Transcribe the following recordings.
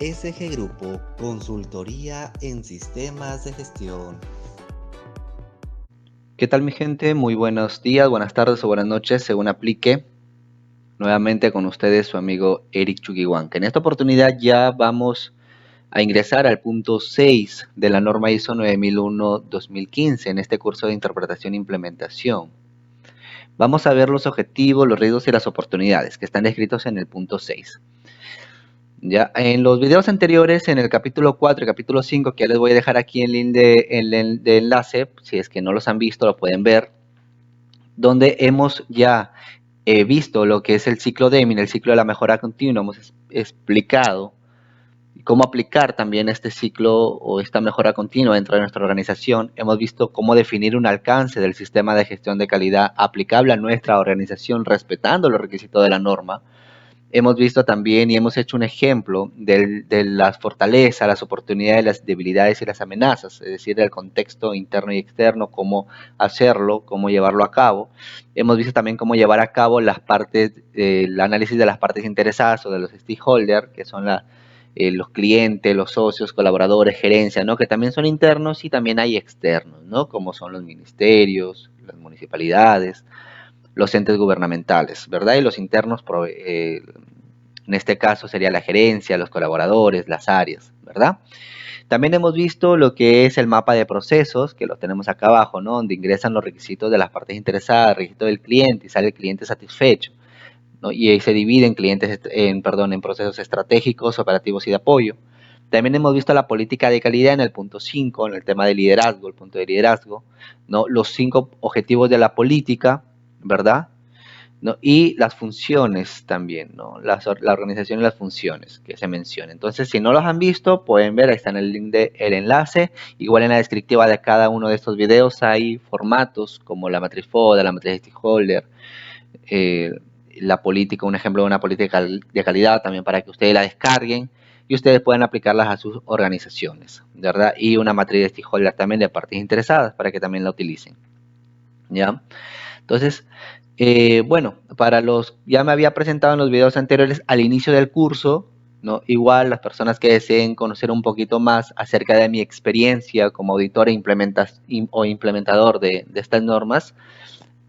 SG Grupo, consultoría en sistemas de gestión. ¿Qué tal mi gente? Muy buenos días, buenas tardes o buenas noches, según aplique. Nuevamente con ustedes su amigo Eric Chugiwan, que en esta oportunidad ya vamos a ingresar al punto 6 de la norma ISO 9001-2015 en este curso de interpretación e implementación. Vamos a ver los objetivos, los riesgos y las oportunidades que están descritos en el punto 6. Ya, en los videos anteriores, en el capítulo 4 y capítulo 5, que ya les voy a dejar aquí el link de enlace, si es que no los han visto, lo pueden ver, donde hemos ya visto lo que es el ciclo Deming, el ciclo de la mejora continua, hemos explicado cómo aplicar también este ciclo o esta mejora continua dentro de nuestra organización. Hemos visto cómo definir un alcance del sistema de gestión de calidad aplicable a nuestra organización respetando los requisitos de la norma. Hemos visto también y hemos hecho un ejemplo de las fortalezas, las oportunidades, las debilidades y las amenazas, es decir, del contexto interno y externo, cómo hacerlo, cómo llevarlo a cabo. Hemos visto también cómo llevar a cabo las partes, el análisis de las partes interesadas o de los stakeholders, que son los clientes, los socios, colaboradores, gerencia, ¿no? Que también son internos y también hay externos, ¿no? Como son los ministerios, las municipalidades, los entes gubernamentales, ¿verdad? Y los internos, en este caso sería la gerencia, los colaboradores, las áreas, ¿verdad? También hemos visto lo que es el mapa de procesos, que lo tenemos acá abajo, ¿no? Donde ingresan los requisitos de las partes interesadas, el requisito del cliente y sale el cliente satisfecho, ¿no? Y ahí se divide en en procesos estratégicos, operativos y de apoyo. También hemos visto la política de calidad en el punto 5, en el tema de liderazgo, el punto de liderazgo, ¿no? Los 5 objetivos de la política, ¿verdad? ¿No? Y las funciones también, ¿no? La organización y las funciones que se mencionan. Entonces, si no los han visto, pueden ver, ahí está en el link del enlace. Igual en la descriptiva de cada uno de estos videos hay formatos como la matriz FODA, la matriz stakeholder, eh, la política, un ejemplo de una política de calidad también para que ustedes la descarguen y ustedes puedan aplicarlas a sus organizaciones, ¿verdad? Y una matriz de stakeholder también de partes interesadas para que también la utilicen, ¿ya? Entonces, bueno, ya me había presentado en los videos anteriores al inicio del curso, ¿no? Igual las personas que deseen conocer un poquito más acerca de mi experiencia como auditor o implementador de estas normas,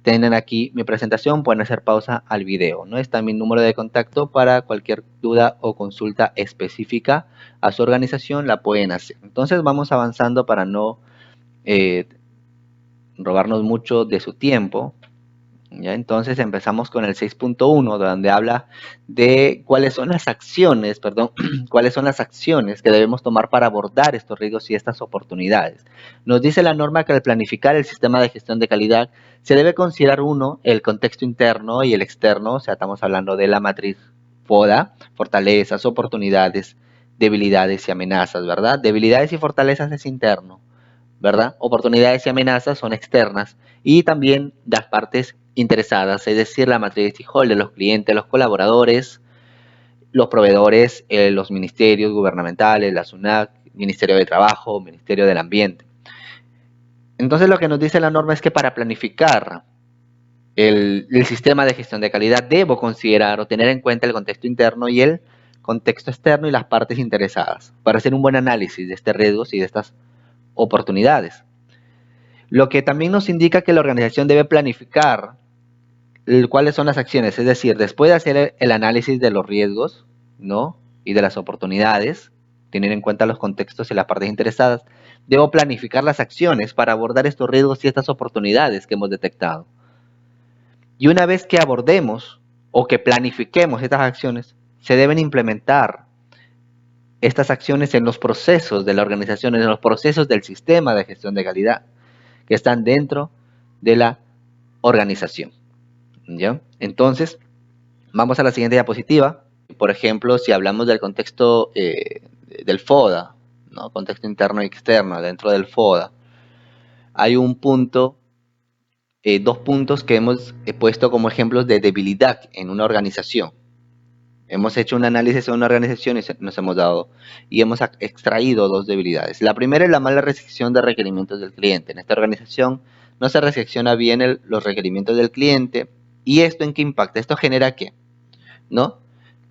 tienen aquí mi presentación, pueden hacer pausa al video, ¿no? Está mi número de contacto para cualquier duda o consulta específica a su organización, la pueden hacer. Entonces vamos avanzando para no eh, robarnos mucho de su tiempo. ¿Ya? Entonces empezamos con el 6.1, donde habla de cuáles son las acciones, cuáles son las acciones que debemos tomar para abordar estos riesgos y estas oportunidades. Nos dice la norma que al planificar el sistema de gestión de calidad se debe considerar el contexto interno y el externo, o sea, estamos hablando de la matriz FODA, fortalezas, oportunidades, debilidades y amenazas, ¿verdad? Debilidades y fortalezas es interno, ¿verdad? Oportunidades y amenazas son externas y también las partes interesadas, es decir, la matriz de stakeholders, los clientes, los colaboradores, los proveedores, los ministerios gubernamentales, la SUNAT, Ministerio de Trabajo, Ministerio del Ambiente. Entonces lo que nos dice la norma es que para planificar el sistema de gestión de calidad debo considerar o tener en cuenta el contexto interno y el contexto externo y las partes interesadas para hacer un buen análisis de estos riesgos y de estas oportunidades. Lo que también nos indica que la organización debe planificar cuáles son las acciones, es decir, después de hacer el análisis de los riesgos, ¿no? Y de las oportunidades, tener en cuenta los contextos y las partes interesadas, debo planificar las acciones para abordar estos riesgos y estas oportunidades que hemos detectado. Y una vez que abordemos o que planifiquemos estas acciones, se deben implementar estas acciones en los procesos de la organización, en los procesos del sistema de gestión de calidad que están dentro de la organización. ¿Ya? Entonces, vamos a la siguiente diapositiva. Por ejemplo, si hablamos del contexto del FODA, ¿no? Contexto interno y externo dentro del FODA, hay un punto, dos puntos que hemos puesto como ejemplos de debilidad en una organización. Hemos hecho un análisis de una organización y nos hemos dado y hemos extraído dos debilidades. La primera es la mala recepción de requerimientos del cliente. En esta organización no se recepciona bien los requerimientos del cliente. ¿Y esto en qué impacta? Esto genera ¿qué? ¿No?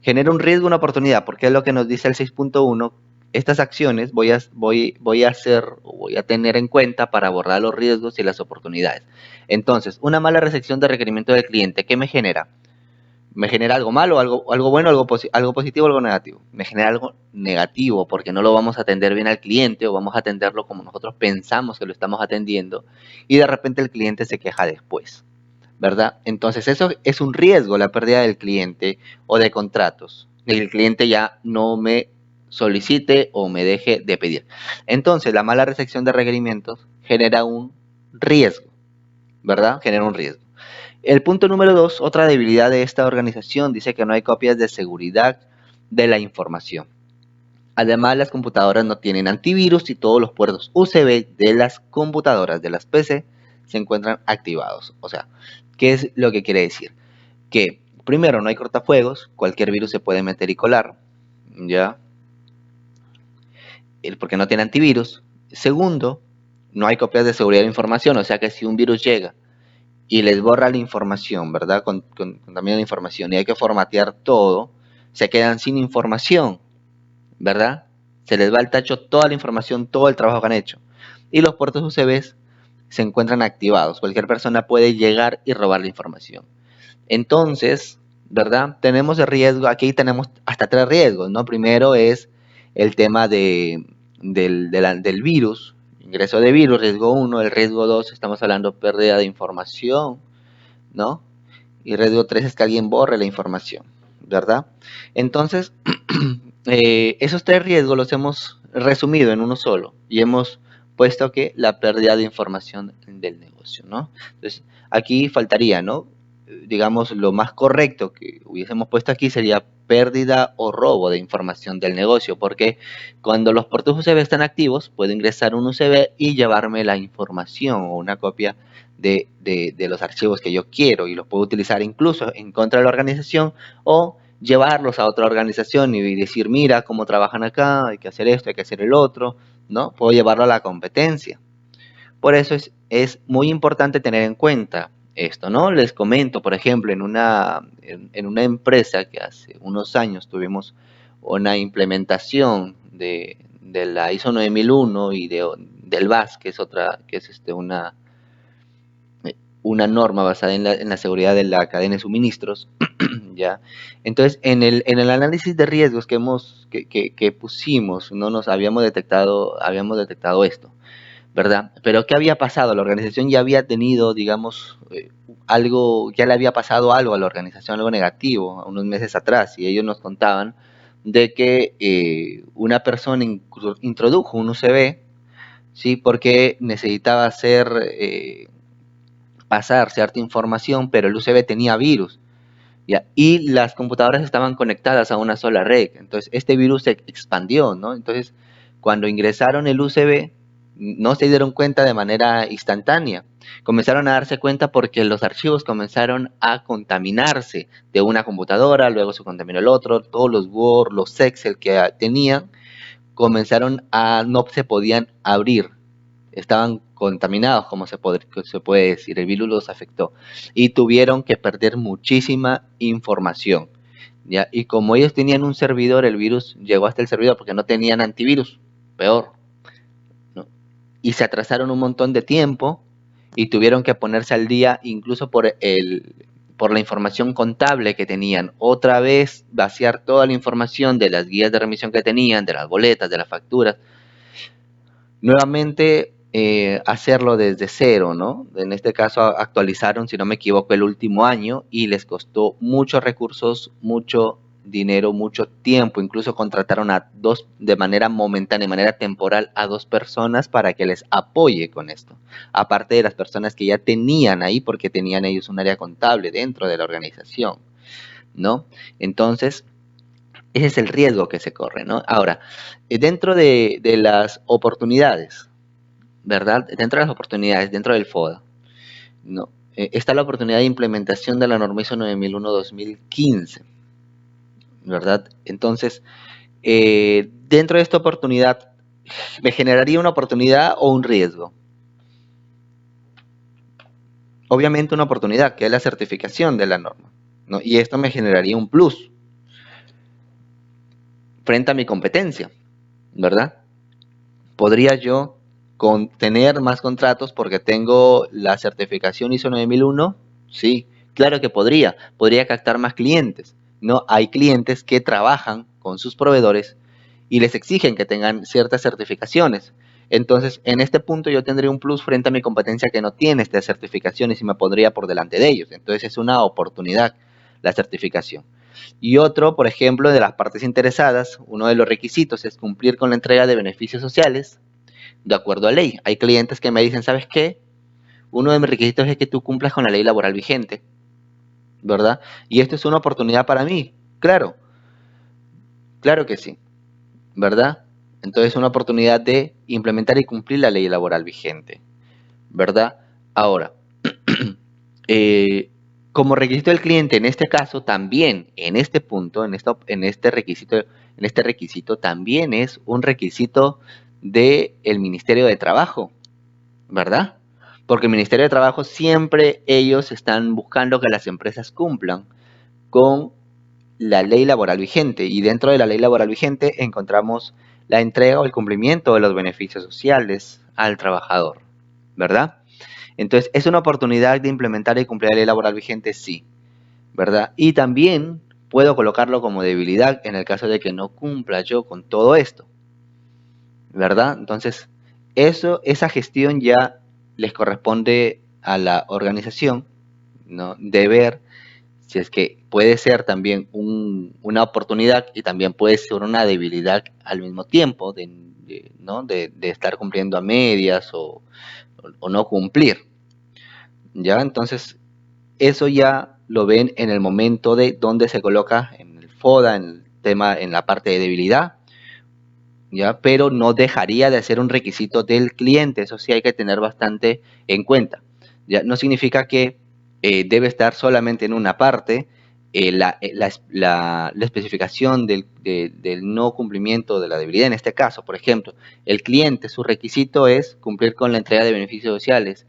Genera un riesgo, una oportunidad, porque es lo que nos dice el 6.1. Estas acciones voy a hacer o voy a tener en cuenta para abordar los riesgos y las oportunidades. Entonces, una mala recepción de requerimiento del cliente, ¿qué me genera? Me genera algo malo, algo bueno, algo positivo, algo negativo. Me genera algo negativo porque no lo vamos a atender bien al cliente o vamos a atenderlo como nosotros pensamos que lo estamos atendiendo y de repente el cliente se queja después, ¿verdad? Entonces eso es un riesgo, la pérdida del cliente o de contratos. El cliente ya no me solicite o me deje de pedir. Entonces la mala recepción de requerimientos genera un riesgo, ¿verdad? Genera un riesgo. El punto número 2, otra debilidad de esta organización, dice que no hay copias de seguridad de la información. Además, las computadoras no tienen antivirus y todos los puertos USB de las computadoras de las PC se encuentran activados. O sea, ¿qué es lo que quiere decir? Que primero no hay cortafuegos, cualquier virus se puede meter y colar, ¿ya? Porque no tiene antivirus. Segundo, no hay copias de seguridad de información, o sea que si un virus llega y les borra la información, ¿verdad? Contamina la información y hay que formatear todo, se quedan sin información, ¿verdad? Se les va al tacho toda la información, todo el trabajo que han hecho. Y los puertos USB se encuentran activados. Cualquier persona puede llegar y robar la información. Entonces, ¿verdad? Tenemos el riesgo, aquí tenemos hasta 3 riesgos, ¿no? Primero es el tema del virus, ingreso de virus, riesgo 1, el riesgo 2, estamos hablando de pérdida de información, ¿no? Y riesgo 3 es que alguien borre la información, ¿verdad? Entonces, esos 3 riesgos los hemos resumido en uno solo y hemos puesto que la pérdida de información del negocio, ¿no? Entonces, aquí faltaría, ¿no? Digamos, lo más correcto que hubiésemos puesto aquí sería pérdida o robo de información del negocio, porque cuando los puertos USB están activos, puedo ingresar un USB y llevarme la información o una copia de los archivos que yo quiero y los puedo utilizar incluso en contra de la organización o llevarlos a otra organización y decir, mira cómo trabajan acá, hay que hacer esto, hay que hacer el otro, ¿no? Puedo llevarlo a la competencia. Por eso es muy importante tener en cuenta esto, ¿no? Les comento, por ejemplo, en una empresa que hace unos años tuvimos una implementación de la ISO 9001 y del BAS, que es una norma basada en la seguridad de la cadena de suministros, ¿ya? Entonces, en el análisis de riesgos que pusimos, no nos habíamos detectado esto, ¿verdad? Pero ¿qué había pasado? La organización ya había tenido, digamos, ya le había pasado algo a la organización, algo negativo, unos meses atrás, y ellos nos contaban de que una persona introdujo un USB, ¿sí? Porque necesitaba pasar cierta información, pero el USB tenía virus, ¿ya? Y las computadoras estaban conectadas a una sola red. Entonces, este virus se expandió, ¿no? Entonces, cuando ingresaron el USB, no se dieron cuenta de manera instantánea. Comenzaron a darse cuenta porque los archivos comenzaron a contaminarse de una computadora, luego se contaminó el otro, todos los Word, los Excel que tenían, no se podían abrir, estaban contaminados, como se puede decir, el virus los afectó y tuvieron que perder muchísima información, ¿ya? Y como ellos tenían un servidor, el virus llegó hasta el servidor porque no tenían antivirus, peor, ¿no? Y se atrasaron un montón de tiempo y tuvieron que ponerse al día incluso por la información contable que tenían, otra vez vaciar toda la información de las guías de remisión que tenían, de las boletas, de las facturas, nuevamente hacerlo desde cero, ¿no? En este caso actualizaron, si no me equivoco, el último año y les costó muchos recursos, mucho dinero, mucho tiempo, incluso contrataron de manera momentánea, de manera temporal, a 2 personas para que les apoye con esto, aparte de las personas que ya tenían ahí porque tenían ellos un área contable dentro de la organización, ¿no? Entonces, ese es el riesgo que se corre, ¿no? Ahora, dentro de las oportunidades, ¿verdad? Dentro de las oportunidades, dentro del FODA, ¿no? Está la oportunidad de implementación de la norma ISO 9001-2015, ¿verdad? Entonces, dentro de esta oportunidad, ¿me generaría una oportunidad o un riesgo? Obviamente una oportunidad, que es la certificación de la norma, ¿no? Y esto me generaría un plus, frente a mi competencia, ¿verdad? ¿Podría yo tener más contratos porque tengo la certificación ISO 9001? Sí, claro que podría. Podría captar más clientes. No, hay clientes que trabajan con sus proveedores y les exigen que tengan ciertas certificaciones. Entonces, en este punto yo tendría un plus frente a mi competencia que no tiene estas certificaciones y me pondría por delante de ellos. Entonces, es una oportunidad la certificación. Y otro, por ejemplo, de las partes interesadas, uno de los requisitos es cumplir con la entrega de beneficios sociales de acuerdo a ley. Hay clientes que me dicen, ¿sabes qué? Uno de mis requisitos es que tú cumplas con la ley laboral vigente, ¿verdad? Y esto es una oportunidad para mí. Claro, claro que sí, ¿verdad? Entonces es una oportunidad de implementar y cumplir la ley laboral vigente, ¿verdad? Ahora, eh, como requisito del cliente, en este caso, también, en este punto, en este requisito, también es un requisito del Ministerio de Trabajo, ¿verdad? Porque el Ministerio de Trabajo siempre ellos están buscando que las empresas cumplan con la ley laboral vigente y dentro de la ley laboral vigente encontramos la entrega o el cumplimiento de los beneficios sociales al trabajador, ¿verdad? Entonces, ¿es una oportunidad de implementar y cumplir la ley laboral vigente? Sí, ¿verdad? Y también puedo colocarlo como debilidad en el caso de que no cumpla yo con todo esto, ¿verdad? Entonces, esa gestión ya les corresponde a la organización, ¿no? De ver si es que puede ser también una oportunidad y también puede ser una debilidad al mismo tiempo ¿no? de estar cumpliendo a medias o no cumplir, ¿ya? Entonces, eso ya lo ven en el momento de donde se coloca en el FODA, en el tema, en la parte de debilidad, ¿ya? Pero no dejaría de ser un requisito del cliente, eso sí hay que tener bastante en cuenta, ¿ya? No significa que debe estar solamente en una parte, la especificación del no cumplimiento de la debilidad, en este caso, por ejemplo, el cliente, su requisito es cumplir con la entrega de beneficios sociales,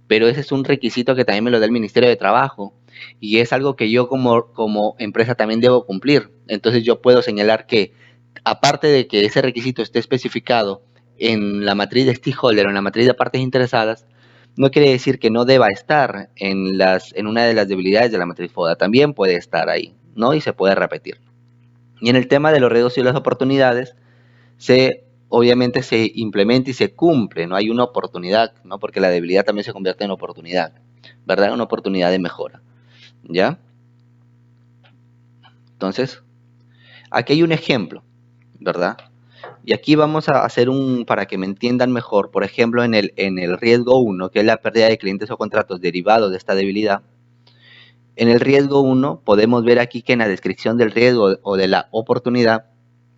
pero ese es un requisito que también me lo da el Ministerio de Trabajo y es algo que yo como empresa también debo cumplir. Entonces yo puedo señalar que aparte de que ese requisito esté especificado en la matriz de stakeholder o en la matriz de partes interesadas, no quiere decir que no deba estar en una de las debilidades de la matriz FODA. También puede estar ahí, ¿no? Y se puede repetir. Y en el tema de los riesgos y las oportunidades, obviamente se implementa y se cumple, no hay una oportunidad, ¿no? Porque la debilidad también se convierte en oportunidad, ¿verdad? Una oportunidad de mejora, ¿ya? Entonces, aquí hay un ejemplo, ¿verdad? Y aquí vamos a hacer para que me entiendan mejor, por ejemplo, en el riesgo 1, que es la pérdida de clientes o contratos derivados de esta debilidad. En el riesgo 1 podemos ver aquí que en la descripción del riesgo o de la oportunidad,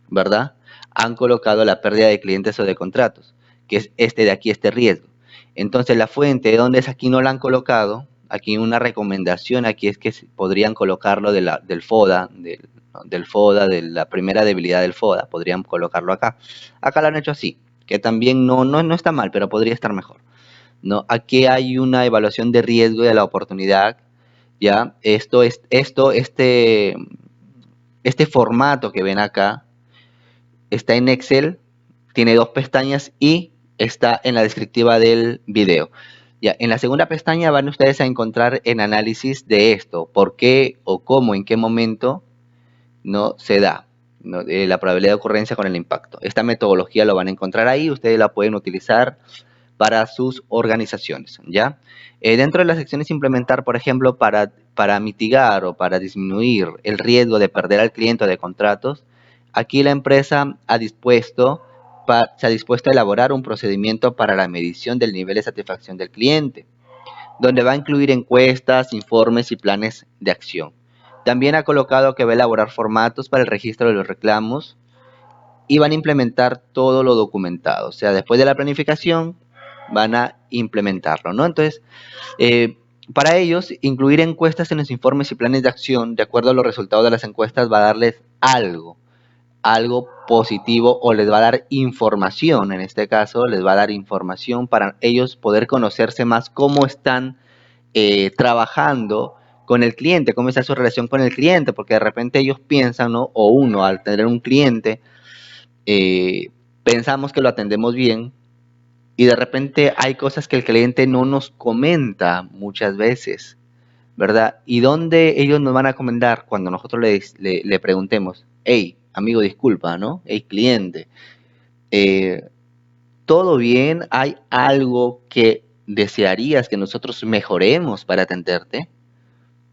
¿verdad? Han colocado la pérdida de clientes o de contratos, que es este de aquí, este riesgo. Entonces la fuente, ¿dónde es? Aquí no la han colocado. Aquí una recomendación aquí es que podrían colocarlo del FODA, del FODA, de la primera debilidad del FODA, podrían colocarlo acá. Acá lo han hecho así, que también no está mal, pero podría estar mejor, ¿no? Aquí hay una evaluación de riesgo y de la oportunidad, ¿ya? Este formato que ven acá está en Excel, tiene 2 pestañas y está en la descriptiva del video. Ya, en la segunda pestaña van ustedes a encontrar el análisis de esto, por qué o cómo, en qué momento no se da, ¿no? La probabilidad de ocurrencia con el impacto. Esta metodología lo van a encontrar ahí, ustedes la pueden utilizar para sus organizaciones, ¿ya? Dentro de las secciones implementar, por ejemplo, para mitigar o para disminuir el riesgo de perder al cliente o de contratos, aquí la empresa se ha dispuesto a elaborar un procedimiento para la medición del nivel de satisfacción del cliente, donde va a incluir encuestas, informes y planes de acción. También ha colocado que va a elaborar formatos para el registro de los reclamos y van a implementar todo lo documentado. O sea, después de la planificación, van a implementarlo, ¿no? Entonces, para ellos, incluir encuestas en los informes y planes de acción, de acuerdo a los resultados de las encuestas, va a darles algo positivo o les va a dar información, en este caso, les va a dar información para ellos poder conocerse más cómo están trabajando con el cliente, cómo está su relación con el cliente, porque de repente ellos piensan, ¿no? O uno, al tener un cliente, pensamos que lo atendemos bien y de repente hay cosas que el cliente no nos comenta muchas veces, ¿verdad? ¿Y dónde ellos nos van a comentar cuando nosotros le preguntemos, hey, amigo, disculpa, ¿no? Hey, cliente, eh, ¿todo bien? ¿Hay algo que desearías que nosotros mejoremos para atenderte?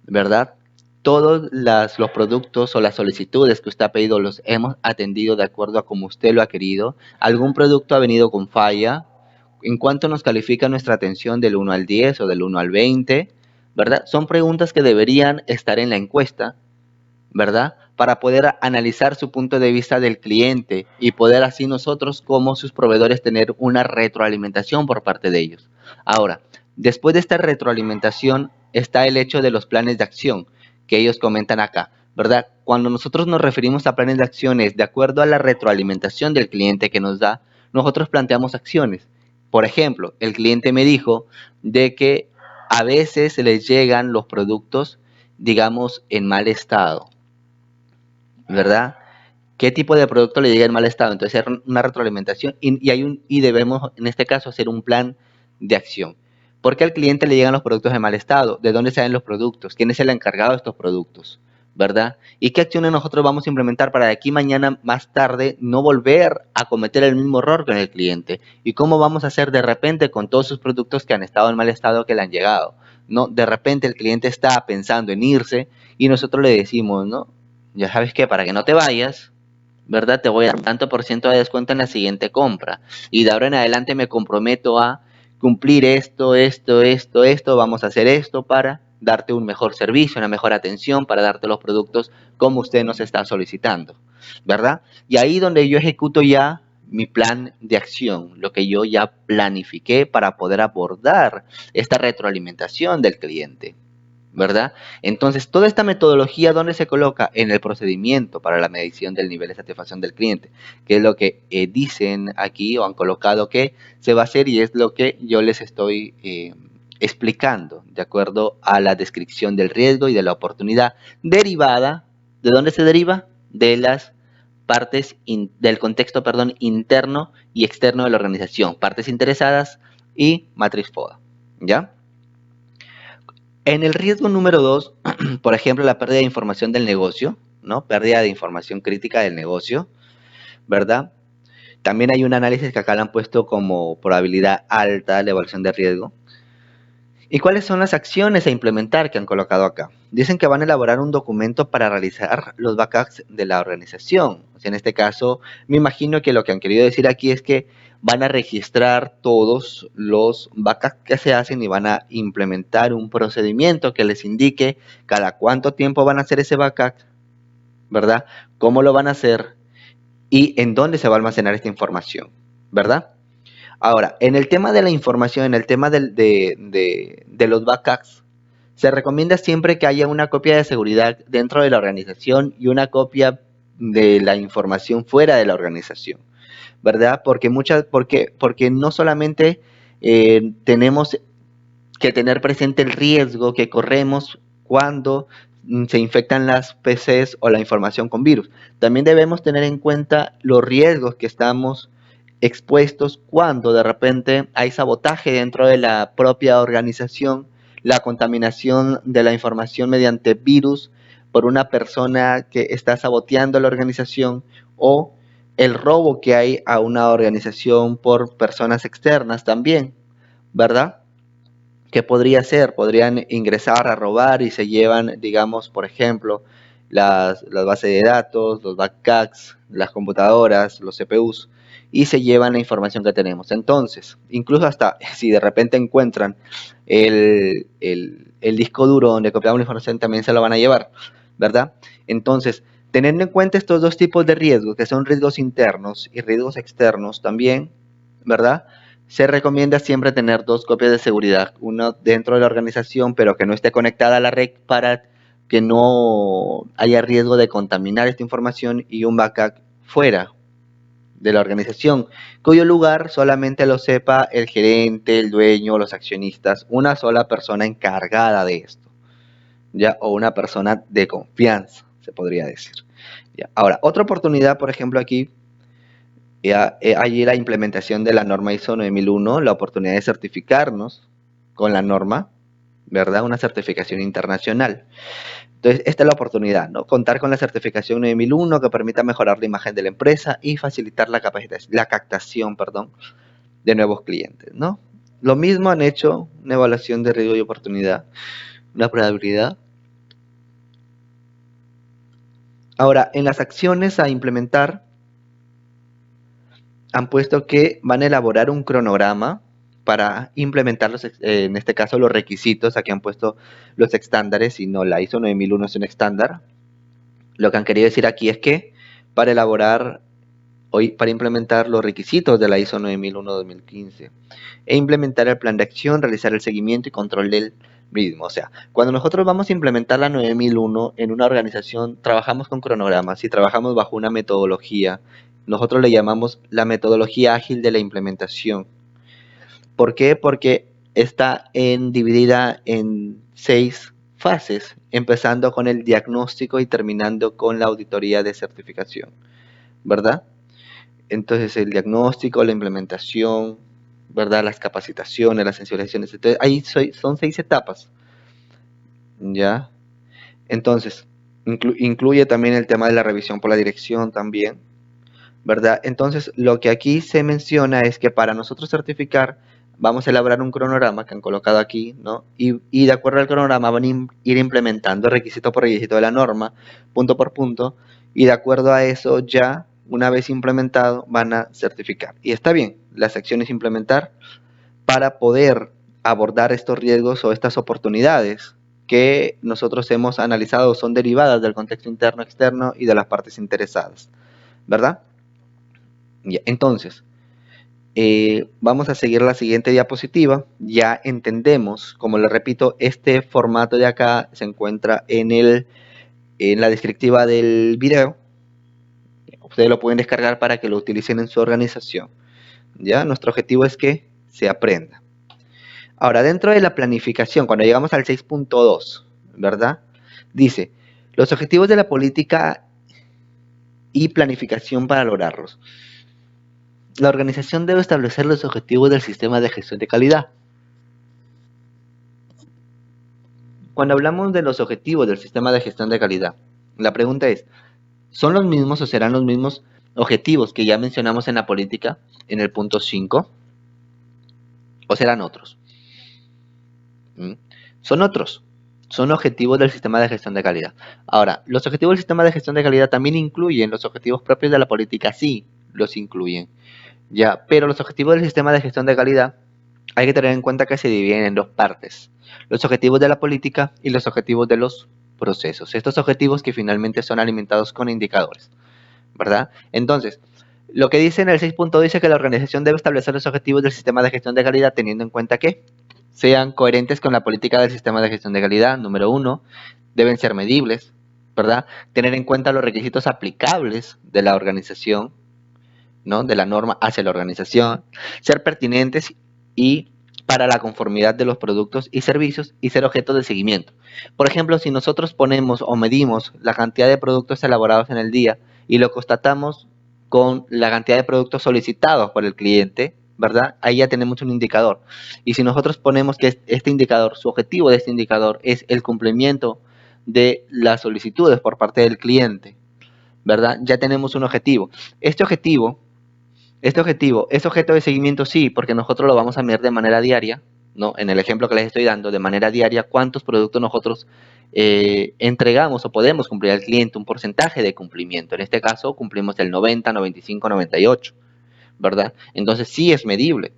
¿Verdad? Todos los productos o las solicitudes que usted ha pedido los hemos atendido de acuerdo a como usted lo ha querido. ¿Algún producto ha venido con falla? ¿En cuánto nos califica nuestra atención del 1 al 10 o del 1 al 20? ¿Verdad? Son preguntas que deberían estar en la encuesta, ¿verdad? Para poder analizar su punto de vista del cliente y poder así nosotros como sus proveedores tener una retroalimentación por parte de ellos. Ahora, después de esta retroalimentación está el hecho de los planes de acción que ellos comentan acá, ¿verdad? Cuando nosotros nos referimos a planes de acciones de acuerdo a la retroalimentación del cliente que nos da, nosotros planteamos acciones. Por ejemplo, el cliente me dijo de que a veces les llegan los productos, digamos, en mal estado, ¿verdad? ¿Qué tipo de producto le llega en mal estado? Entonces, hacer una retroalimentación y debemos, en este caso, hacer un plan de acción. ¿Por qué al cliente le llegan los productos en mal estado? ¿De dónde salen los productos? ¿Quién es el encargado de estos productos? ¿Verdad? ¿Y qué acciones nosotros vamos a implementar para de aquí mañana más tarde no volver a cometer el mismo error con el cliente? ¿Y cómo vamos a hacer de repente con todos sus productos que han estado en mal estado que le han llegado? ¿No? De repente el cliente está pensando en irse y nosotros le decimos, ¿no? Ya sabes que para que no te vayas, ¿verdad? Te voy a dar tanto por ciento de descuento en la siguiente compra. Y de ahora en adelante me comprometo a cumplir esto, vamos a hacer esto para darte un mejor servicio, una mejor atención, para darte los productos como usted nos está solicitando, ¿verdad? Y ahí donde yo ejecuto ya mi plan de acción, lo que yo ya planifiqué para poder abordar esta retroalimentación del cliente, ¿verdad? Entonces, toda esta metodología, ¿dónde se coloca? En el procedimiento para la medición del nivel de satisfacción del cliente, que es lo que dicen aquí o han colocado que se va a hacer y es lo que yo les estoy explicando, de acuerdo a la descripción del riesgo y de la oportunidad derivada. ¿De dónde se deriva? De las partes del contexto, perdón, interno y externo de la organización, partes interesadas y matriz FODA, ¿ya? En el riesgo número 2, por ejemplo, la pérdida de información del negocio, ¿no? Pérdida de información crítica del negocio, ¿verdad? También hay un análisis que acá le han puesto como probabilidad alta la evaluación de riesgo. ¿Y cuáles son las acciones a implementar que han colocado acá? Dicen que van a elaborar un documento para realizar los backups de la organización. O sea, en este caso, me imagino que lo que han querido decir aquí es que van a registrar todos los backups que se hacen y van a implementar un procedimiento que les indique cada cuánto tiempo van a hacer ese backup, ¿verdad? ¿Cómo lo van a hacer? Y en dónde se va a almacenar esta información, ¿verdad? Ahora, en el tema de la información, en el tema de los backups, se recomienda siempre que haya una copia de seguridad dentro de la organización y una copia de la información fuera de la organización, ¿verdad? Porque no solamente tenemos que tener presente el riesgo que corremos cuando se infectan las PCs o la información con virus. También debemos tener en cuenta los riesgos que estamos expuestos cuando de repente hay sabotaje dentro de la propia organización, la contaminación de la información mediante virus por una persona que está saboteando la organización o el robo que hay a una organización por personas externas también, ¿verdad? ¿Qué podría ser? Podrían ingresar a robar y se llevan, digamos, por ejemplo, las bases de datos, los backups, las computadoras, los CPUs, y se llevan la información que tenemos. Entonces, incluso hasta si de repente encuentran el disco duro donde copiamos la información, también se lo van a llevar, ¿verdad? Entonces, teniendo en cuenta estos dos tipos de riesgos, que son riesgos internos y riesgos externos también, ¿verdad? Se recomienda siempre tener dos copias de seguridad, una dentro de la organización, pero que no esté conectada a la red para que no haya riesgo de contaminar esta información, y un backup fuera de la organización, cuyo lugar solamente lo sepa el gerente, el dueño, los accionistas, una sola persona encargada de esto, ¿ya? O una persona de confianza, se podría decir. ¿Ya? Ahora, otra oportunidad, por ejemplo, aquí, allí la implementación de la norma ISO 9001, la oportunidad de certificarnos con la norma, ¿verdad? Una certificación internacional. Entonces, esta es la oportunidad, ¿no? Contar con la certificación 9001 que permita mejorar la imagen de la empresa y facilitar la captación, perdón, de nuevos clientes, ¿no? Lo mismo han hecho una evaluación de riesgo y oportunidad, una probabilidad. Ahora, en las acciones a implementar, han puesto que van a elaborar un cronograma para implementar, en este caso, los requisitos. Aquí han puesto los estándares y no la ISO 9001 es un estándar. Lo que han querido decir aquí es que para elaborar para implementar los requisitos de la ISO 9001-2015 e implementar el plan de acción, realizar el seguimiento y control del mismo. O sea, cuando nosotros vamos a implementar la 9001 en una organización, trabajamos con cronogramas y trabajamos bajo una metodología. Nosotros le llamamos la metodología ágil de la implementación. ¿Por qué? Porque está dividida en 6 fases, empezando con el diagnóstico y terminando con la auditoría de certificación, ¿verdad? Entonces el diagnóstico, la implementación, ¿verdad? Las capacitaciones, las sensibilizaciones. Entonces ahí son 6 etapas, ¿ya? Entonces incluye también el tema de la revisión por la dirección también, ¿verdad? Entonces lo que aquí se menciona es que para nosotros certificar vamos a elaborar un cronograma que han colocado aquí, ¿no? Y de acuerdo al cronograma van a ir implementando requisito por requisito de la norma, punto por punto, y de acuerdo a eso ya, una vez implementado, van a certificar. Y está bien, las acciones implementar para poder abordar estos riesgos o estas oportunidades que nosotros hemos analizado son derivadas del contexto interno, externo y de las partes interesadas, ¿verdad? Entonces, vamos a seguir la siguiente diapositiva. Ya entendemos, como les repito, este formato de acá se encuentra en la descriptiva del video. Ustedes lo pueden descargar para que lo utilicen en su organización. ¿Ya? Nuestro objetivo es que se aprenda. Ahora, dentro de la planificación, cuando llegamos al 6.2, ¿verdad? Dice, los objetivos de la política y planificación para lograrlos. La organización debe establecer los objetivos del sistema de gestión de calidad. Cuando hablamos de los objetivos del sistema de gestión de calidad, la pregunta es, ¿son los mismos o serán los mismos objetivos que ya mencionamos en la política en el punto 5? ¿O serán otros? Son otros. Son objetivos del sistema de gestión de calidad. Ahora, los objetivos del sistema de gestión de calidad también incluyen los objetivos propios de la política, sí, los incluyen. Ya, pero los objetivos del sistema de gestión de calidad hay que tener en cuenta que se dividen en 2 partes. Los objetivos de la política y los objetivos de los procesos. Estos objetivos que finalmente son alimentados con indicadores, ¿verdad? Entonces, lo que dice en el 6.2 dice que la organización debe establecer los objetivos del sistema de gestión de calidad teniendo en cuenta que sean coherentes con la política del sistema de gestión de calidad. Número 1, deben ser medibles, ¿verdad? Tener en cuenta los requisitos aplicables de la organización, ¿no? De la norma hacia la organización, ser pertinentes y para la conformidad de los productos y servicios y ser objeto de seguimiento. Por ejemplo, si nosotros ponemos o medimos la cantidad de productos elaborados en el día y lo constatamos con la cantidad de productos solicitados por el cliente, ¿verdad? Ahí ya tenemos un indicador. Y si nosotros ponemos que este indicador, su objetivo de este indicador es el cumplimiento de las solicitudes por parte del cliente, ¿verdad? Ya tenemos un objetivo. Este objetivo es objeto de seguimiento, sí, porque nosotros lo vamos a medir de manera diaria, ¿no? En el ejemplo que les estoy dando, de manera diaria, cuántos productos nosotros entregamos o podemos cumplir al cliente, un porcentaje de cumplimiento. En este caso, cumplimos el 90, 95, 98, ¿verdad? Entonces, sí es medible.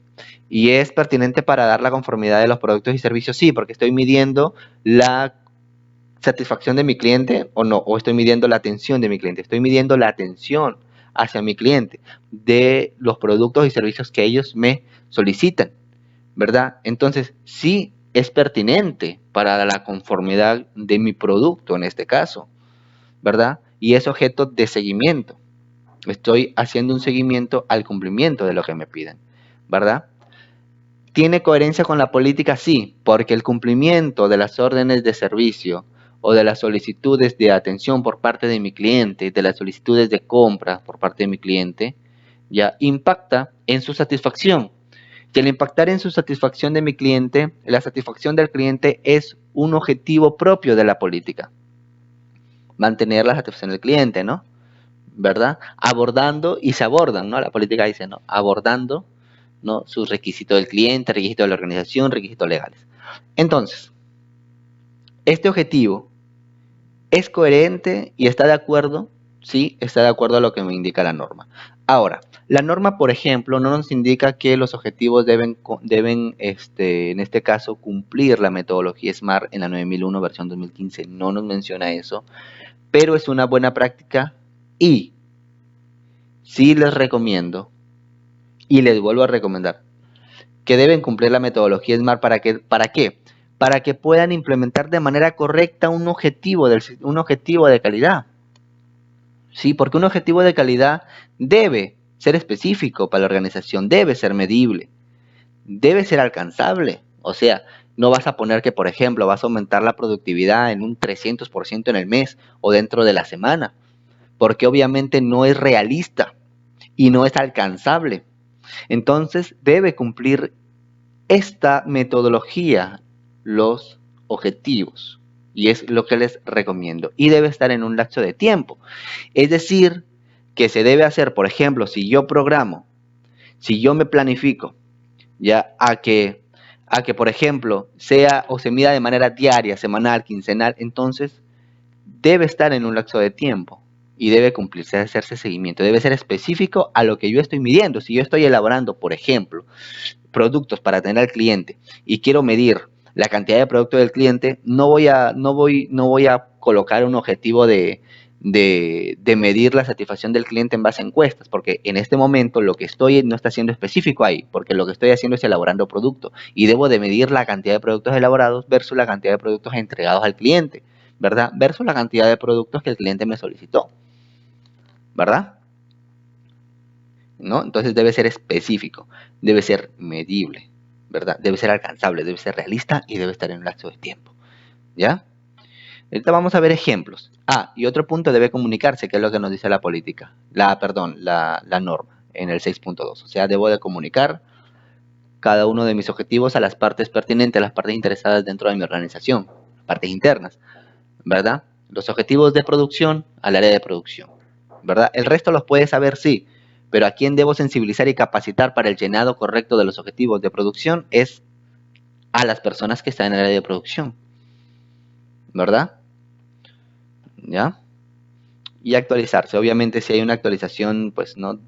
¿Y es pertinente para dar la conformidad de los productos y servicios? Sí, porque estoy midiendo la satisfacción de mi cliente o no, o estoy midiendo la atención de mi cliente, estoy midiendo la atención hacia mi cliente de los productos y servicios que ellos me solicitan, ¿verdad? Entonces, sí es pertinente para la conformidad de mi producto en este caso, ¿verdad? Y es objeto de seguimiento. Estoy haciendo un seguimiento al cumplimiento de lo que me piden, ¿verdad? ¿Tiene coherencia con la política? Sí, porque el cumplimiento de las órdenes de servicio o de las solicitudes de atención por parte de mi cliente, de las solicitudes de compra por parte de mi cliente, ya impacta en su satisfacción. Y al impactar en su satisfacción de mi cliente, la satisfacción del cliente es un objetivo propio de la política. Mantener la satisfacción del cliente, ¿no? ¿Verdad? Abordando y se abordan, ¿no? La política dice, ¿no? Abordando, ¿no? Sus requisitos del cliente, requisitos de la organización, requisitos legales. Entonces, este objetivo es coherente y está de acuerdo, sí, está de acuerdo a lo que me indica la norma. Ahora, la norma, por ejemplo, no nos indica que los objetivos deben en este caso, cumplir la metodología SMART en la 9001 versión 2015. No nos menciona eso, pero es una buena práctica y sí les recomiendo y les vuelvo a recomendar que deben cumplir la metodología SMART. ¿Para qué? Para que puedan implementar de manera correcta un objetivo de calidad. ¿Sí? Porque un objetivo de calidad debe ser específico para la organización, debe ser medible, debe ser alcanzable. O sea, no vas a poner que, por ejemplo, vas a aumentar la productividad en un 300% en el mes o dentro de la semana, porque obviamente no es realista y no es alcanzable. Entonces, debe cumplir esta metodología los objetivos. Y es lo que les recomiendo. Y debe estar en un lapso de tiempo. Es decir, que se debe hacer, por ejemplo, si yo programo, si yo me planifico, ya por ejemplo, sea o se mida de manera diaria, semanal, quincenal, entonces debe estar en un lapso de tiempo y debe cumplirse, hacerse seguimiento, debe ser específico a lo que yo estoy midiendo. Si yo estoy elaborando, por ejemplo, productos para atender al cliente y quiero medir la cantidad de productos del cliente, no voy a colocar un objetivo de medir la satisfacción del cliente en base a encuestas, porque en este momento lo que estoy no está siendo específico ahí, porque lo que estoy haciendo es elaborando producto y debo de medir la cantidad de productos elaborados versus la cantidad de productos entregados al cliente, ¿verdad? Versus la cantidad de productos que el cliente me solicitó, ¿verdad? ¿No? Entonces debe ser específico, debe ser medible, ¿verdad? Debe ser alcanzable, debe ser realista y debe estar en un lapso de tiempo, ¿ya? Ahorita vamos a ver ejemplos. Y otro punto, debe comunicarse, que es lo que nos dice la política, la norma en el 6.2. O sea, debo de comunicar cada uno de mis objetivos a las partes pertinentes, a las partes interesadas dentro de mi organización, partes internas, ¿verdad? Los objetivos de producción al área de producción, ¿verdad? El resto los puede saber, sí, pero a quién debo sensibilizar y capacitar para el llenado correcto de los objetivos de producción es a las personas que están en el área de producción, ¿verdad? ¿Ya? Y actualizarse. Obviamente, si hay una actualización, pues no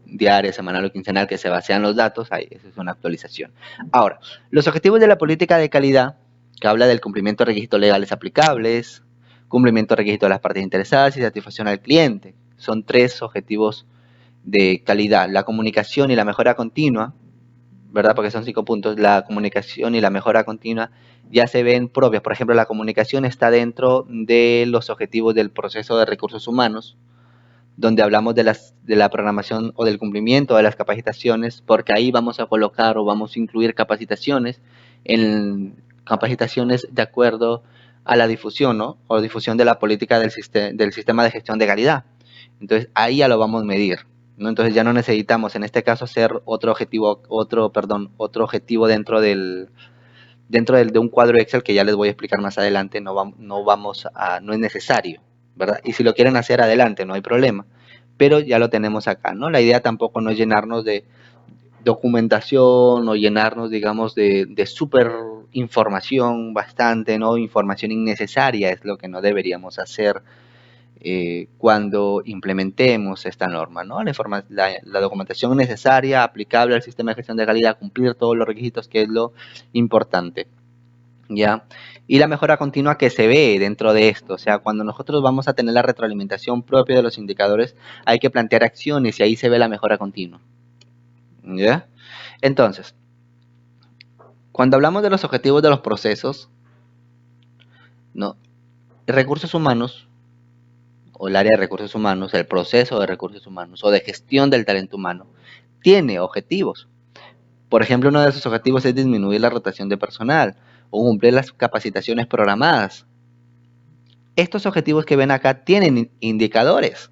diaria, semanal o quincenal que se basean los datos, ahí, esa es una actualización. Ahora, los objetivos de la política de calidad, que habla del cumplimiento de requisitos legales aplicables, cumplimiento de requisitos de las partes interesadas y satisfacción al cliente. Son 3 objetivos de calidad. La comunicación y la mejora continua, ¿verdad? Porque son 5 puntos. La comunicación y la mejora continua ya se ven propias. Por ejemplo, la comunicación está dentro de los objetivos del proceso de recursos humanos, donde hablamos de la programación o del cumplimiento de las capacitaciones, porque ahí vamos a colocar o vamos a incluir capacitaciones de acuerdo a la difusión, ¿no? O difusión de la política del sistema de gestión de calidad. Entonces, ahí ya lo vamos a medir, ¿no? Entonces ya no necesitamos, en este caso, hacer otro objetivo de un cuadro Excel que ya les voy a explicar más adelante. No es necesario, ¿verdad? Y si lo quieren hacer adelante, no hay problema, pero ya lo tenemos acá, ¿no? La idea tampoco no es llenarnos de documentación o llenarnos, digamos, de súper información bastante, ¿no? Información innecesaria es lo que no deberíamos hacer cuando implementemos esta norma, ¿no? La documentación necesaria, aplicable al sistema de gestión de calidad, cumplir todos los requisitos, que es lo importante, ¿ya? Y la mejora continua que se ve dentro de esto, o sea, cuando nosotros vamos a tener la retroalimentación propia de los indicadores, hay que plantear acciones y ahí se ve la mejora continua, ¿ya? Entonces, cuando hablamos de los objetivos de los procesos, ¿no? Recursos humanos, o el área de recursos humanos, el proceso de recursos humanos, o de gestión del talento humano, tiene objetivos. Por ejemplo, uno de sus objetivos es disminuir la rotación de personal, o cumplir las capacitaciones programadas, Estos objetivos que ven acá tienen indicadores,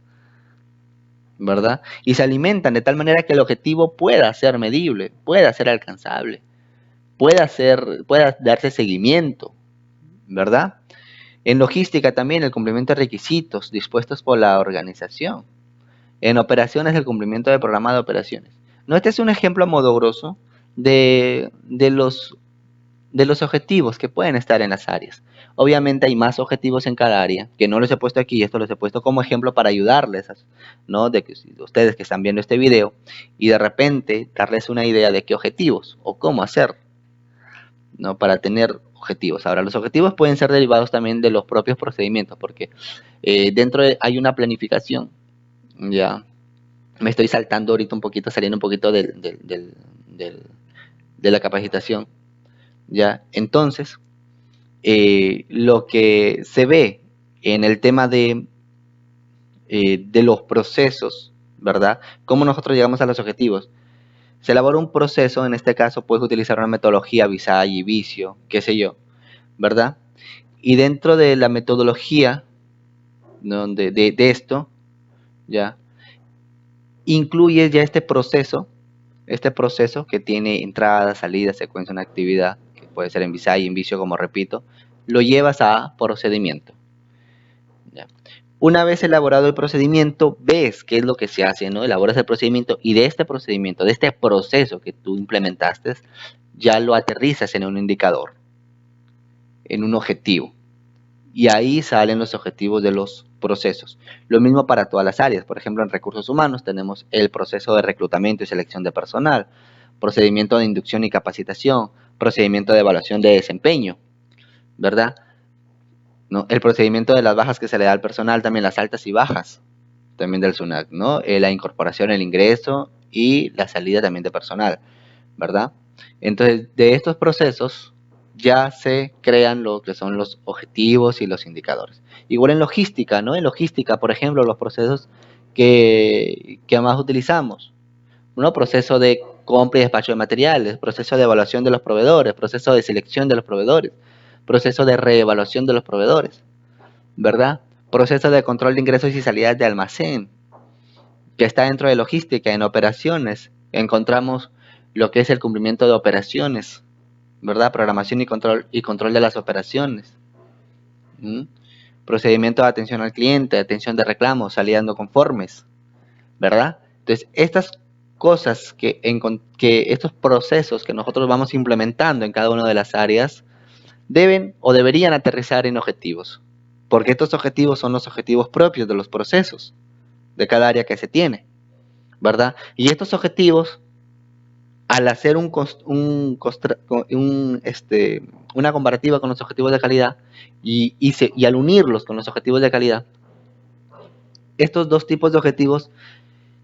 ¿verdad? Y se alimentan de tal manera que el objetivo pueda ser medible, pueda ser alcanzable, pueda darse seguimiento, ¿verdad? En logística también el cumplimiento de requisitos dispuestos por la organización. En operaciones el cumplimiento del programa de operaciones. ¿No? Este es un ejemplo modogroso de los objetivos que pueden estar en las áreas. Obviamente hay más objetivos en cada área, que no los he puesto aquí, esto los he puesto como ejemplo para ayudarles, ¿no? De que ustedes que están viendo este video y de repente darles una idea de qué objetivos o cómo hacer, ¿no? Para tener objetivos. Ahora, los objetivos pueden ser derivados también de los propios procedimientos, porque hay una planificación, ya. Me estoy saltando ahorita un poquito, saliendo un poquito de la capacitación, ya. Entonces, lo que se ve en el tema de los procesos, ¿verdad? Cómo nosotros llegamos a los objetivos. Se elabora un proceso, en este caso puedes utilizar una metodología Visay, Visio, qué sé yo, ¿verdad? Y dentro de la metodología, ¿no? de esto, ya, incluye ya este proceso que tiene entrada, salida, secuencia, una actividad, que puede ser en Visay, en Visio, como repito, lo llevas a procedimiento. ¿Ya? Una vez elaborado el procedimiento, ves qué es lo que se hace, ¿no? Elaboras el procedimiento y de este procedimiento, de este proceso que tú implementaste, ya lo aterrizas en un indicador, en un objetivo. Y ahí salen los objetivos de los procesos. Lo mismo para todas las áreas. Por ejemplo, en recursos humanos tenemos el proceso de reclutamiento y selección de personal, procedimiento de inducción y capacitación, procedimiento de evaluación de desempeño, ¿verdad? ¿No? El procedimiento de las bajas que se le da al personal, también las altas y bajas, también del SUNAC, ¿no? La incorporación, el ingreso y la salida también de personal, ¿verdad? Entonces, de estos procesos ya se crean lo que son los objetivos y los indicadores. Igual en logística, ¿no? En logística, por ejemplo, los procesos que más utilizamos, ¿no? Proceso de compra y despacho de materiales, proceso de evaluación de los proveedores, proceso de selección de los proveedores, proceso de reevaluación de los proveedores, ¿verdad? Proceso de control de ingresos y salidas de almacén, que está dentro de logística. En operaciones encontramos lo que es el cumplimiento de operaciones, ¿verdad? Programación y control de las operaciones. ¿Mm? Procedimiento de atención al cliente, atención de reclamos, salida no conformes, ¿verdad? Entonces, estas cosas estos procesos que nosotros vamos implementando en cada una de las áreas deben o deberían aterrizar en objetivos, porque estos objetivos son los objetivos propios de los procesos de cada área que se tiene, ¿verdad? Y estos objetivos, al hacer una comparativa con los objetivos de calidad y al unirlos con los objetivos de calidad, estos dos tipos de objetivos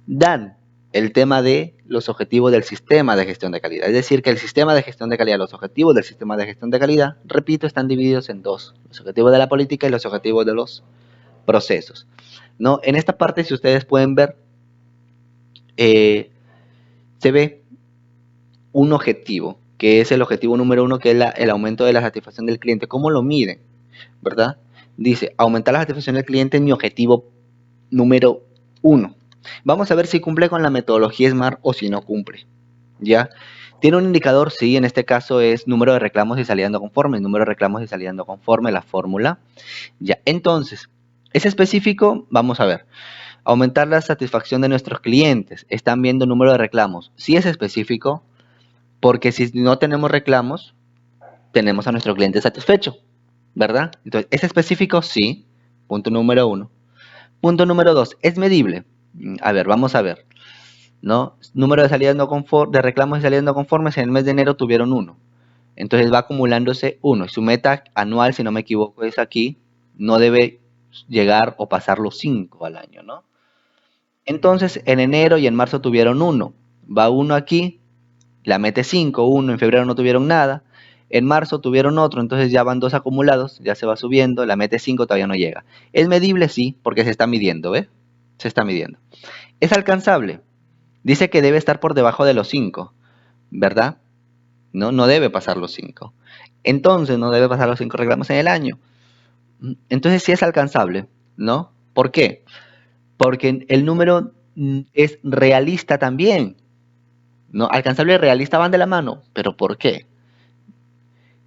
dan el tema de los objetivos del sistema de gestión de calidad. Es decir, que el sistema de gestión de calidad, los objetivos del sistema de gestión de calidad, repito, están divididos en dos: los objetivos de la política y los objetivos de los procesos, ¿no? En esta parte, si ustedes pueden ver, se ve un objetivo, que es el objetivo número 1, que es el aumento de la satisfacción del cliente. ¿Cómo lo miden? ¿Verdad? Dice, aumentar la satisfacción del cliente es mi objetivo número 1. Vamos a ver si cumple con la metodología SMART o si no cumple, ¿ya? ¿Tiene un indicador? Sí, en este caso es número de reclamos y salida no conforme. Número de reclamos y salida no conforme, la fórmula. Ya, entonces, ¿es específico? Vamos a ver. Aumentar la satisfacción de nuestros clientes. ¿Están viendo número de reclamos? Sí es específico, porque si no tenemos reclamos, tenemos a nuestro cliente satisfecho, ¿verdad? Entonces, ¿es específico? Sí. Punto número 1. Punto número 2, ¿es medible? A ver, vamos a ver, ¿no? Número de salidas no conformes, de reclamos y salidas no conformes, en el mes de enero tuvieron 1. Entonces va acumulándose 1. Y su meta anual, si no me equivoco, es aquí, no debe llegar o pasar los 5 al año, ¿no? Entonces, en enero y en marzo tuvieron 1. Va 1 aquí, la mete 5, 1, en febrero no tuvieron nada, en marzo tuvieron otro, entonces ya van 2 acumulados, ya se va subiendo, la mete 5, todavía no llega. ¿Es medible? Sí, porque se está midiendo, ¿ve? Se está midiendo. ¿Es alcanzable? Dice que debe estar por debajo de los 5, ¿verdad? No, no debe pasar los 5. Entonces no debe pasar los 5 reclamos en el año. Entonces sí es alcanzable, ¿no? ¿Por qué? Porque el número es realista también, ¿no? Alcanzable y realista van de la mano, pero ¿por qué?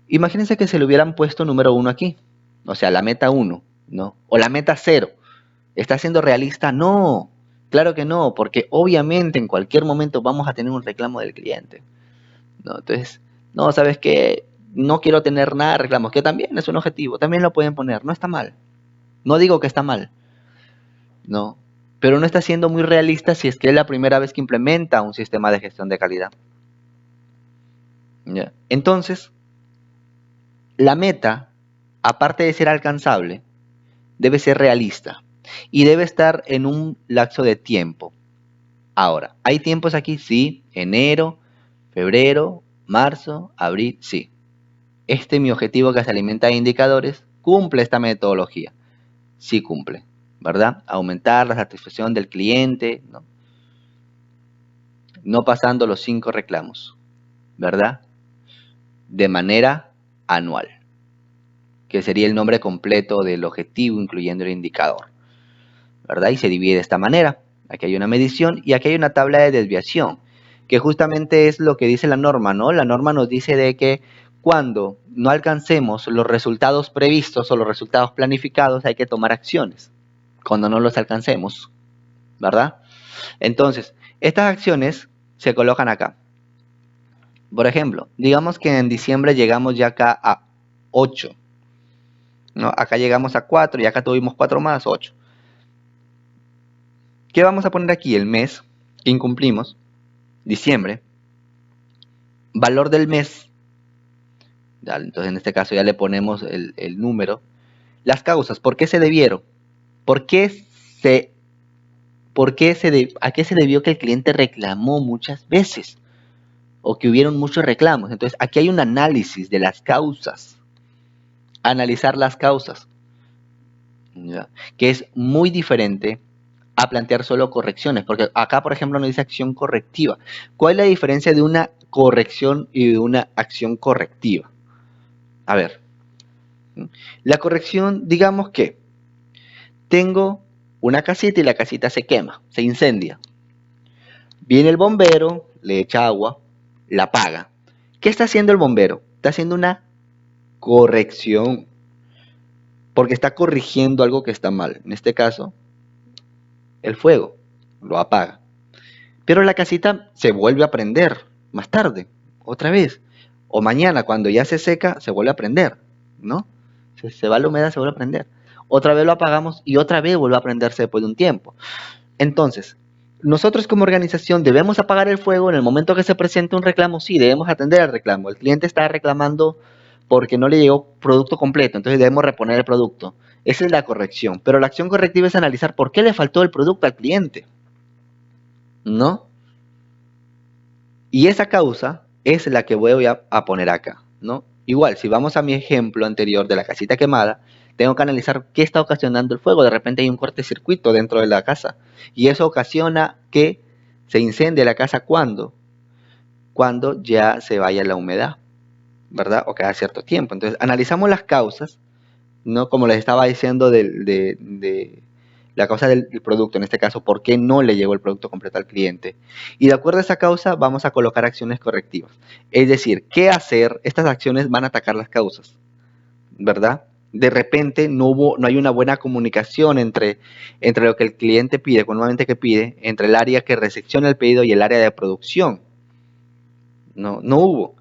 Imagínense que se le hubieran puesto número uno aquí, o sea, la meta uno, ¿no? O la meta cero. ¿Está siendo realista? No, claro que no, porque obviamente en cualquier momento vamos a tener un reclamo del cliente, ¿no? Entonces, no, ¿sabes qué? No quiero tener nada de reclamos, que también es un objetivo, también lo pueden poner, no está mal. No digo que está mal, ¿no? Pero no está siendo muy realista si es que es la primera vez que implementa un sistema de gestión de calidad. ¿Ya? Entonces, la meta, aparte de ser alcanzable, debe ser realista y debe estar en un lapso de tiempo. Ahora, ¿hay tiempos aquí? Sí, enero, febrero, marzo, abril, sí. Este es mi objetivo que se alimenta de indicadores, cumple esta metodología. Sí cumple, ¿verdad? Aumentar la satisfacción del cliente, ¿no? No pasando los 5 reclamos, ¿verdad? De manera anual, que sería el nombre completo del objetivo, incluyendo el indicador, ¿verdad? Y se divide de esta manera. Aquí hay una medición y aquí hay una tabla de desviación, que justamente es lo que dice la norma, ¿no? La norma nos dice de que cuando no alcancemos los resultados previstos o los resultados planificados, hay que tomar acciones. Cuando no los alcancemos, ¿verdad? Entonces, estas acciones se colocan acá. Por ejemplo, digamos que en diciembre llegamos ya acá a 8, ¿no? Acá llegamos a 4 y acá tuvimos 4 más, 8. ¿Qué vamos a poner aquí? El mes que incumplimos, diciembre, valor del mes, ¿ya? Entonces en este caso ya le ponemos el número. Las causas, ¿por qué se debieron? ¿Por qué se, ¿A qué se debió que el cliente reclamó muchas veces? O que hubieron muchos reclamos. Entonces aquí hay un análisis de las causas. Analizar las causas, ¿ya? Que es muy diferente a plantear solo correcciones, porque acá, por ejemplo, nos dice acción correctiva. ¿Cuál es la diferencia de una corrección y de una acción correctiva? A ver, la corrección, digamos que tengo una casita y la casita se quema, se incendia. Viene el bombero, le echa agua, la apaga. ¿Qué está haciendo el bombero? Está haciendo una corrección, porque está corrigiendo algo que está mal. En este caso, el fuego lo apaga. Pero la casita se vuelve a prender más tarde, otra vez. O mañana, cuando ya se seca, se vuelve a prender, ¿no? Se va la humedad, se vuelve a prender. Otra vez lo apagamos y otra vez vuelve a prenderse después de un tiempo. Entonces, nosotros como organización debemos apagar el fuego en el momento que se presente un reclamo. Sí, debemos atender al reclamo. El cliente está reclamando porque no le llegó producto completo, entonces debemos reponer el producto. Esa es la corrección. Pero la acción correctiva es analizar por qué le faltó el producto al cliente, ¿no? Y esa causa es la que voy a poner acá, ¿no? Igual, si vamos a mi ejemplo anterior de la casita quemada, tengo que analizar qué está ocasionando el fuego. De repente hay un cortocircuito dentro de la casa y eso ocasiona que se incendie la casa cuando ya se vaya la humedad, ¿verdad? O cada cierto tiempo. Entonces, analizamos las causas, ¿no? Como les estaba diciendo de la causa del producto, en este caso, por qué no le llegó el producto completo al cliente. Y de acuerdo a esa causa vamos a colocar acciones correctivas. Es decir, ¿qué hacer? Estas acciones van a atacar las causas, ¿verdad? De repente no hay una buena comunicación entre lo que el cliente pide, normalmente que pide, entre el área que recepciona el pedido y el área de producción. No hubo.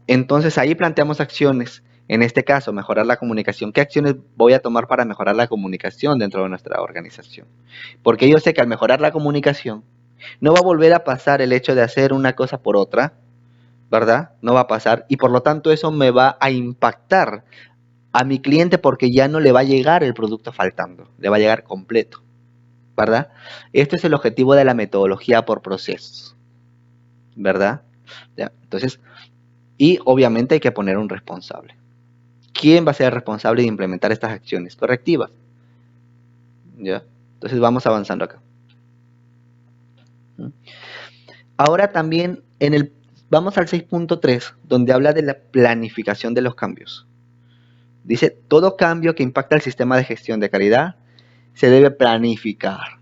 Entonces ahí planteamos acciones. En este caso, mejorar la comunicación. ¿Qué acciones voy a tomar para mejorar la comunicación dentro de nuestra organización? Porque yo sé que al mejorar la comunicación, no va a volver a pasar el hecho de hacer una cosa por otra, ¿verdad? No va a pasar y por lo tanto eso me va a impactar a mi cliente porque ya no le va a llegar el producto faltando, le va a llegar completo, ¿verdad? Este es el objetivo de la metodología por procesos, ¿verdad? ¿Ya? Entonces, y obviamente hay que poner un responsable. ¿Quién va a ser el responsable de implementar estas acciones correctivas? ¿Ya? Entonces vamos avanzando acá. Ahora también vamos al 6.3, donde habla de la planificación de los cambios. Dice, todo cambio que impacta el sistema de gestión de calidad se debe planificar.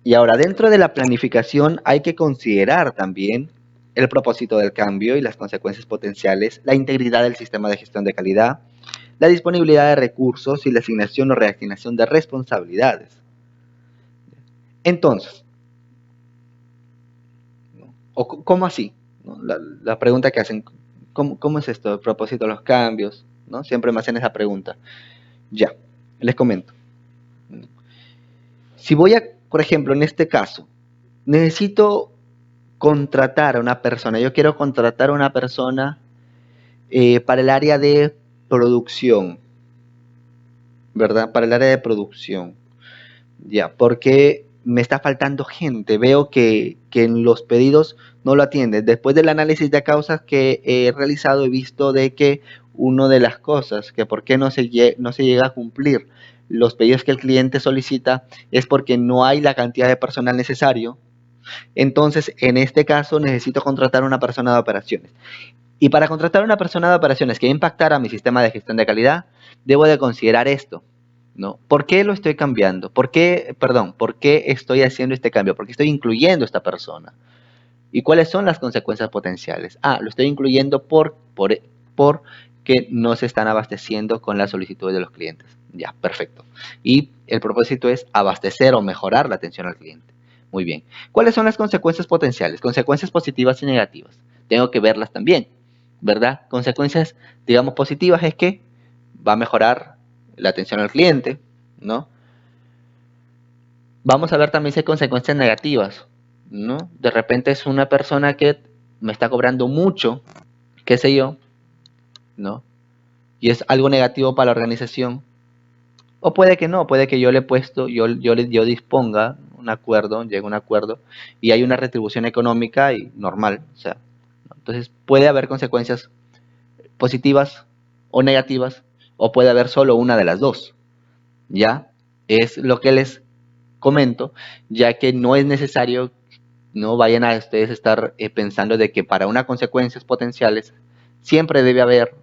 Y ahora, dentro de la planificación hay que considerar también el propósito del cambio y las consecuencias potenciales, la integridad del sistema de gestión de calidad, la disponibilidad de recursos y la asignación o reasignación de responsabilidades. Entonces, ¿cómo así? ¿No? La pregunta que hacen, ¿cómo es esto? El propósito de los cambios, ¿no? Siempre me hacen esa pregunta. Ya, les comento. Si voy a, por ejemplo, en este caso, necesito contratar a una persona, yo quiero contratar a una persona para el área de producción, ¿verdad? Para el área de producción, ya, porque me está faltando gente, veo que en los pedidos no lo atienden. Después del análisis de causas que he realizado, he visto de que una de las cosas que por qué no se llega a cumplir los pedidos que el cliente solicita es porque no hay la cantidad de personal necesario. Entonces, en este caso, necesito contratar a una persona de operaciones. Y para contratar a una persona de operaciones que impactara mi sistema de gestión de calidad, debo de considerar esto, ¿no? ¿Por qué lo estoy cambiando? ¿Por qué estoy haciendo este cambio? ¿Por qué estoy incluyendo a esta persona? ¿Y cuáles son las consecuencias potenciales? Lo estoy incluyendo porque no se están abasteciendo con las solicitudes de los clientes. Ya, perfecto. Y el propósito es abastecer o mejorar la atención al cliente. Muy bien. ¿Cuáles son las consecuencias potenciales? Consecuencias positivas y negativas. Tengo que verlas también, ¿verdad? Consecuencias, digamos, positivas es que va a mejorar la atención al cliente, ¿no? Vamos a ver también si hay consecuencias negativas, ¿no? De repente es una persona que me está cobrando mucho, qué sé yo, ¿no? Y es algo negativo para la organización. O puede que no, puede que yo le he puesto, yo disponga un acuerdo, llegue a un acuerdo y hay una retribución económica y normal, o sea, ¿no? Entonces puede haber consecuencias positivas o negativas, o puede haber solo una de las dos, ¿ya? Es lo que les comento, ya que no es necesario, no vayan a ustedes estar pensando de que para unas consecuencias potenciales siempre debe haber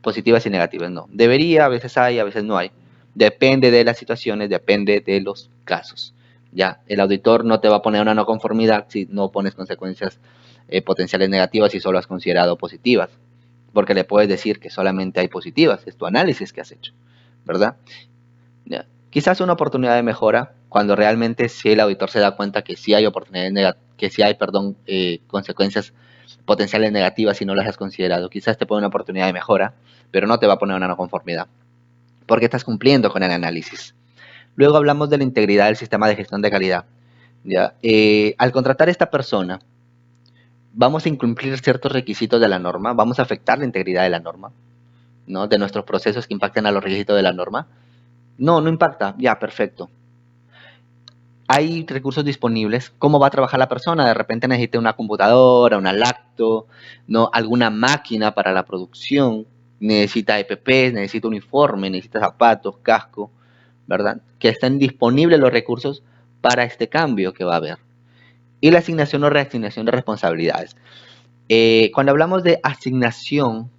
positivas y negativas. No, debería, a veces hay, a veces no hay. Depende de las situaciones, depende de los casos. Ya, el auditor no te va a poner una no conformidad si no pones consecuencias potenciales negativas y solo has considerado positivas, porque le puedes decir que solamente hay positivas, es tu análisis que has hecho, ¿verdad? Ya. Quizás una oportunidad de mejora cuando realmente si el auditor se da cuenta que sí hay oportunidades que sí hay, perdón, consecuencias potenciales negativas si no las has considerado. Quizás te pone una oportunidad de mejora, pero no te va a poner una no conformidad, porque estás cumpliendo con el análisis. Luego hablamos de la integridad del sistema de gestión de calidad. ¿Ya? Al contratar a esta persona, vamos a incumplir ciertos requisitos de la norma, vamos a afectar la integridad de la norma, ¿no? De nuestros procesos que impacten a los requisitos de la norma. No, no impacta. Ya, perfecto. Hay recursos disponibles. ¿Cómo va a trabajar la persona? De repente necesita una computadora, una lacto, ¿no? Alguna máquina para la producción. Necesita EPPs, necesita uniforme, necesita zapatos, casco, ¿verdad? Que estén disponibles los recursos para este cambio que va a haber. Y la asignación o reasignación de responsabilidades. Cuando hablamos de asignación,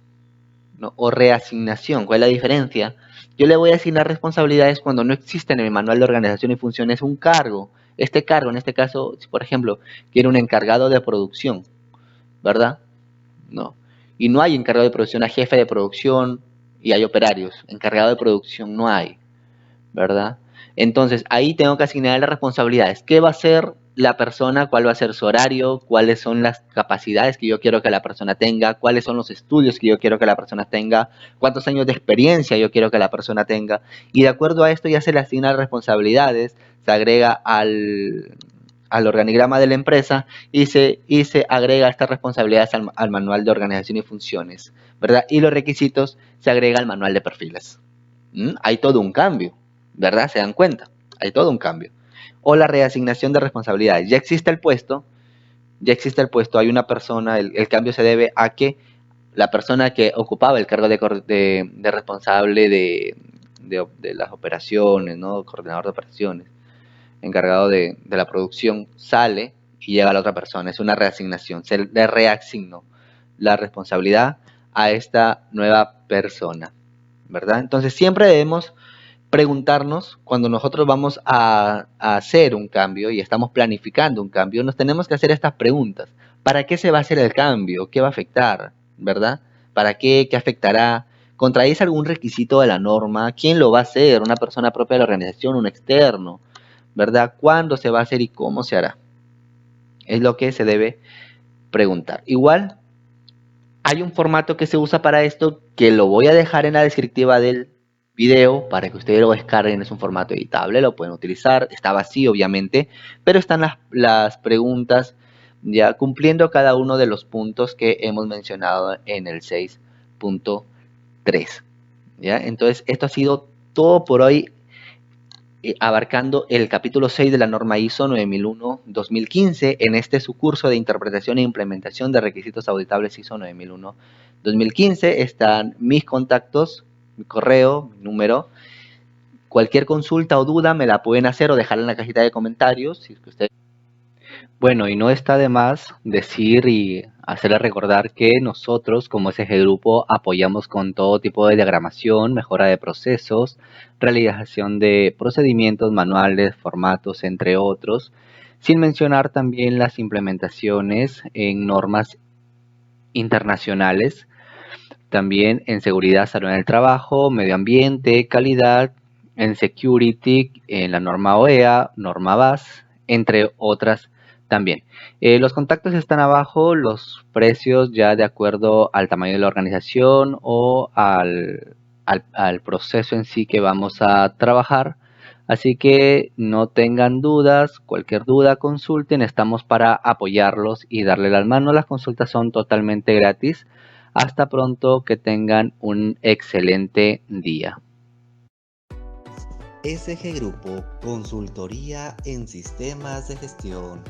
¿no? O reasignación, ¿cuál es la diferencia? Yo le voy a asignar responsabilidades cuando no existe en el manual de organización y funciones un cargo. Este cargo, en este caso, si por ejemplo, quiere un encargado de producción, ¿verdad? No. Y no hay encargado de producción, hay jefe de producción y hay operarios. Encargado de producción no hay, ¿verdad? Entonces, ahí tengo que asignar las responsabilidades. ¿Qué va a hacer la persona? ¿Cuál va a ser su horario? ¿Cuáles son las capacidades que yo quiero que la persona tenga? ¿Cuáles son los estudios que yo quiero que la persona tenga? ¿Cuántos años de experiencia yo quiero que la persona tenga? Y de acuerdo a esto ya se le asignan responsabilidades, se agrega al organigrama de la empresa y se agrega estas responsabilidades al manual de organización y funciones, ¿verdad? Y los requisitos se agrega al manual de perfiles. Hay todo un cambio, ¿verdad? ¿Se dan cuenta? Hay todo un cambio. O la reasignación de responsabilidades. Ya existe el puesto, hay una persona, el cambio se debe a que la persona que ocupaba el cargo de responsable de las operaciones, ¿no? Coordinador de operaciones, encargado de la producción, sale y llega la otra persona. Es una reasignación. Se le reasignó la responsabilidad a esta nueva persona. ¿verdad? Entonces siempre debemos preguntarnos cuando nosotros vamos a hacer un cambio y estamos planificando un cambio, nos tenemos que hacer estas preguntas. ¿Para qué se va a hacer el cambio? ¿Qué va a afectar? ¿Verdad? ¿Para qué? ¿Qué afectará? ¿Contradice algún requisito de la norma? ¿Quién lo va a hacer? ¿Una persona propia de la organización? ¿Un externo? ¿Verdad? ¿Cuándo se va a hacer y cómo se hará? Es lo que se debe preguntar. Igual, hay un formato que se usa para esto que lo voy a dejar en la descriptiva del video para que ustedes lo descarguen. Es un formato editable, lo pueden utilizar. Está vacío, obviamente, pero están las preguntas ya cumpliendo cada uno de los puntos que hemos mencionado en el 6.3. ¿Ya? Entonces, esto ha sido todo por hoy, abarcando el capítulo 6 de la norma ISO 9001-2015 en este su curso de interpretación e implementación de requisitos auditables ISO 9001-2015. Están mis contactos, mi correo, mi número. Cualquier consulta o duda me la pueden hacer o dejar en la cajita de comentarios. Si es que ustedes... Bueno, y no está de más decir y hacerles recordar que nosotros como SG Grupo apoyamos con todo tipo de diagramación, mejora de procesos, realización de procedimientos manuales, formatos, entre otros, sin mencionar también las implementaciones en normas internacionales, también en seguridad, salud en el trabajo, medio ambiente, calidad, en security, en la norma OEA, norma BAS, entre otras también. Los contactos están abajo, los precios ya de acuerdo al tamaño de la organización o al proceso en sí que vamos a trabajar. Así que no tengan dudas, cualquier duda consulten, estamos para apoyarlos y darle las manos. Las consultas son totalmente gratis. Hasta pronto, que tengan un excelente día. SG Grupo, consultoría en sistemas de gestión.